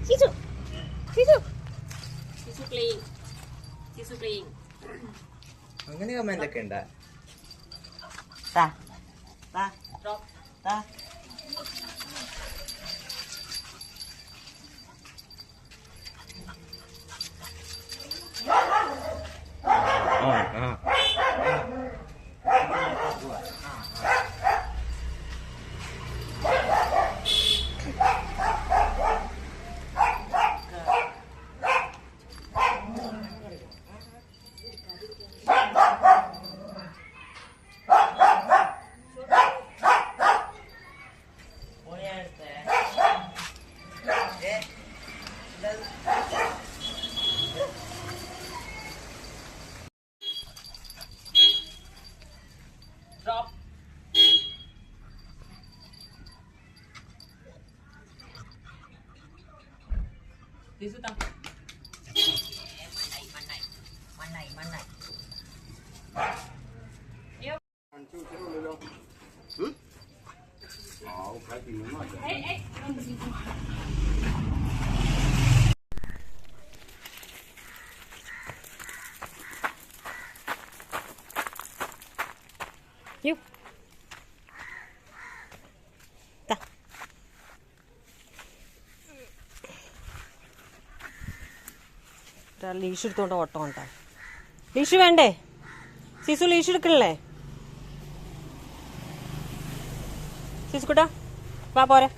Sisu, Sisu, Sisu playing, Sisu playing. അങ്ങനെ comment ഒക്കെ ഉണ്ടാ Drop. Drop. Sisu tang. Manai. Yuk. Yuk. Leash എടുത്തോണ്ട് ഓട്ടം ഉണ്ടാ. ലീഷ് വേണ്ടേ? സിസു ലീഷ് എടുക്കണല്ലേ? സിസുക്കുട്ടാ വാ, പോരെ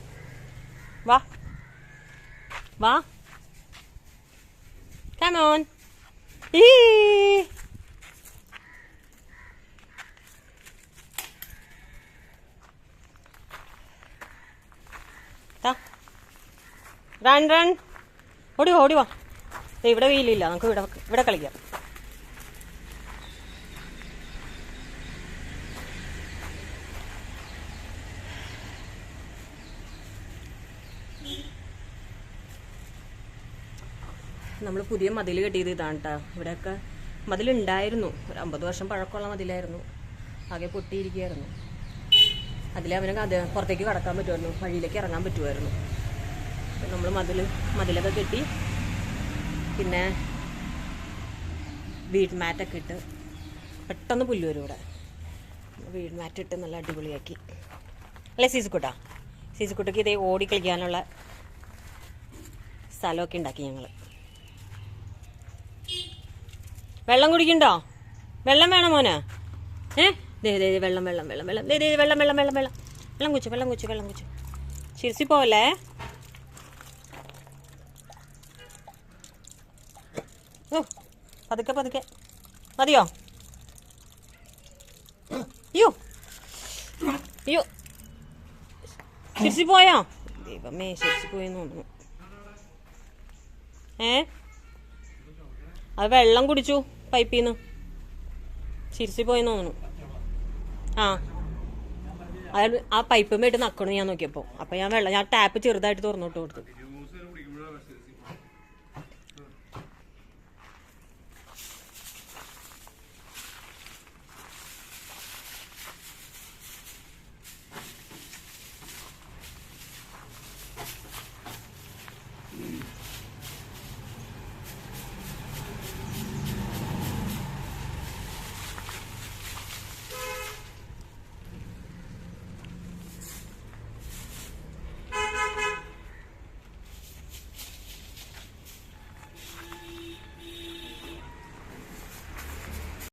വാ. Come on. റൺ ഓടി വാ. ഇവിടെ വെയിലില്ല, നമുക്ക് ഇവിടെ കളിക്കാം. നമ്മൾ പുതിയ മതിൽ കെട്ടിയത് ഇതാണ് കേട്ടോ. ഇവിടെയൊക്കെ മതിലുണ്ടായിരുന്നു, ഒരു 50 വർഷം പഴക്കമുള്ള മതിലായിരുന്നു. ആകെ പൊട്ടിയിരിക്കുകയായിരുന്നു. അതിലവനൊക്കെ പുറത്തേക്ക് കടക്കാൻ പറ്റുമായിരുന്നു, വഴിയിലേക്ക് ഇറങ്ങാൻ പറ്റുമായിരുന്നു. നമ്മൾ മതിലൊക്കെ കെട്ടി, പിന്നെ വീട് മാറ്റൊക്കെ ഇട്ട് പെട്ടെന്ന് പുല്ല് വരും ഇവിടെ. വീട് മാറ്റിട്ട് നല്ല അടിപൊളിയാക്കി അല്ലേ സീസുക്കുട്ടയ്ക്ക് ഇതേ ഓടി കളിക്കാനുള്ള സ്ഥലമൊക്കെ ഉണ്ടാക്കി ഞങ്ങൾ. വെള്ളം കുടിക്കണ്ടോ? വെള്ളം വേണം മോനെ? വെള്ളം കുച്ചു. ചിരിച്ചി പോവല്ലേ? പതുക്കെ മതിയോ? അയ്യോ ചിരിച്ചി പോയോ? ദൈവമേ, ചിരിച്ചി പോയെന്ന് തോന്നുന്നു. അത് വെള്ളം കുടിച്ചു പൈപ്പിൽ നിന്ന്, ചിരിച്ചു പോയെന്ന് തോന്നുന്നു. ആ പൈപ്പ് മേട്ട് നക്കണു ഞാൻ നോക്കിയപ്പോൾ. അപ്പം ഞാൻ ടാപ്പ് ചെറുതായിട്ട് തുറന്നോട്ട് കൊടുത്തു.